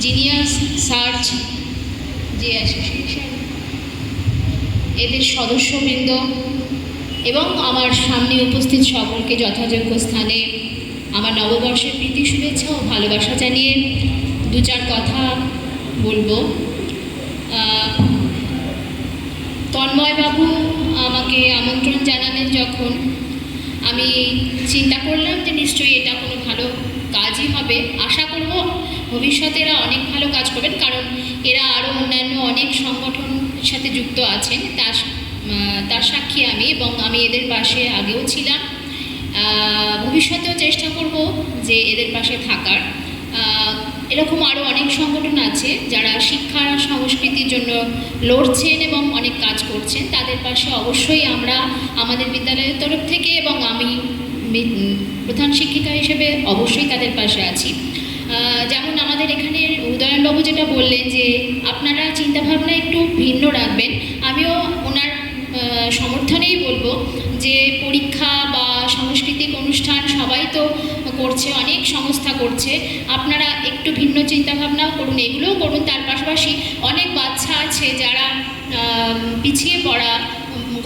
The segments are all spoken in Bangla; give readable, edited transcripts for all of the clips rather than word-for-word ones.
জিনিয়াস সার্চ যে অ্যাসোসিয়েশন, এদের সদস্যবৃন্দ এবং আমার সামনে উপস্থিত সকলকে যথাযোগ্য স্থানে আমার নববর্ষের প্রীতি শুভেচ্ছা ও ভালোবাসা জানিয়ে দু চার কথা বলবো। তন্ময়বাবু আমাকে আমন্ত্রণ জানালেন যখন, আমি চিন্তা করলাম যে নিশ্চয়ই এটা কোনো ভালো কাজই হবে। আশা করব ভবিষ্যতে এরা অনেক ভালো কাজ করবেন, কারণ এরা আরও অন্যান্য অনেক সংগঠনের সাথে যুক্ত আছেন, তার সাক্ষী আমি, এবং আমি এদের পাশে আগেও ছিলাম, ভবিষ্যতেও চেষ্টা করব যে এদের পাশে থাকার। এরকম আরও অনেক সংগঠন আছে যারা শিক্ষা সংস্কৃতির জন্য লড়ছেন এবং অনেক কাজ করছেন, তাদের পাশে অবশ্যই আমরা আমাদের বিদ্যালয়ের তরফ থেকে এবং আমি প্রধান শিক্ষিকা হিসেবে অবশ্যই তাদের পাশে আছি। যেমন আমাদের এখানে উদয়নবাবু যেটা বললেন যে আপনারা চিন্তাভাবনা একটু ভিন্ন রাখবেন, আমিও ওনার সমর্থনেই বলবো যে পরীক্ষা বা সাংস্কৃতিক অনুষ্ঠান সবাই তো করছে, অনেক সংস্থা করছে, আপনারা একটু ভিন্ন চিন্তাভাবনাও করুন, এগুলোও করুন। তার পাশাপাশি অনেক বাচ্চা আছে যারা পিছিয়ে পড়া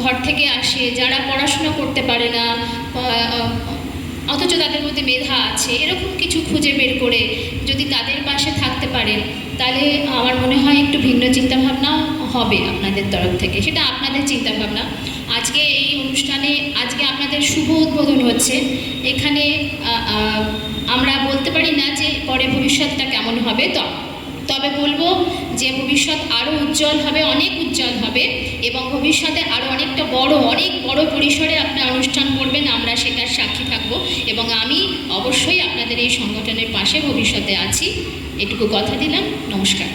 ঘর থেকে আসে, যারা পড়াশোনা করতে পারে না অথচ তাদের মধ্যে মেধা আছে, এরকম কিছু খুঁজে বের করে যদি তাদের পাশে থাকতে পারেন তাহলে আমার মনে হয় একটু ভিন্ন চিন্তাভাবনা হবে আপনাদের তরফ থেকে, সেটা আপনাদের চিন্তাভাবনা। আজকে এই অনুষ্ঠানে আজকে আপনাদের শুভ উদ্বোধন হচ্ছে, এখানে আমরা বলতে পারি না যে পরে ভবিষ্যৎটা কেমন হবে, তবে বলবো যে ভবিষ্যৎ আরও উজ্জ্বল হবে, অনেক উজ্জ্বল হবে, এবং ভবিষ্যতে আরও অনেকটা অনেক বড় পরিসরে আপনারা অনুষ্ঠান করবেন, আমরা সেটার সাক্ষী থাকব, এবং আমি অবশ্যই আপনাদের এই সংগঠনের পাশে ভবিষ্যতে আছি, এটুকু কথা দিলাম। নমস্কার।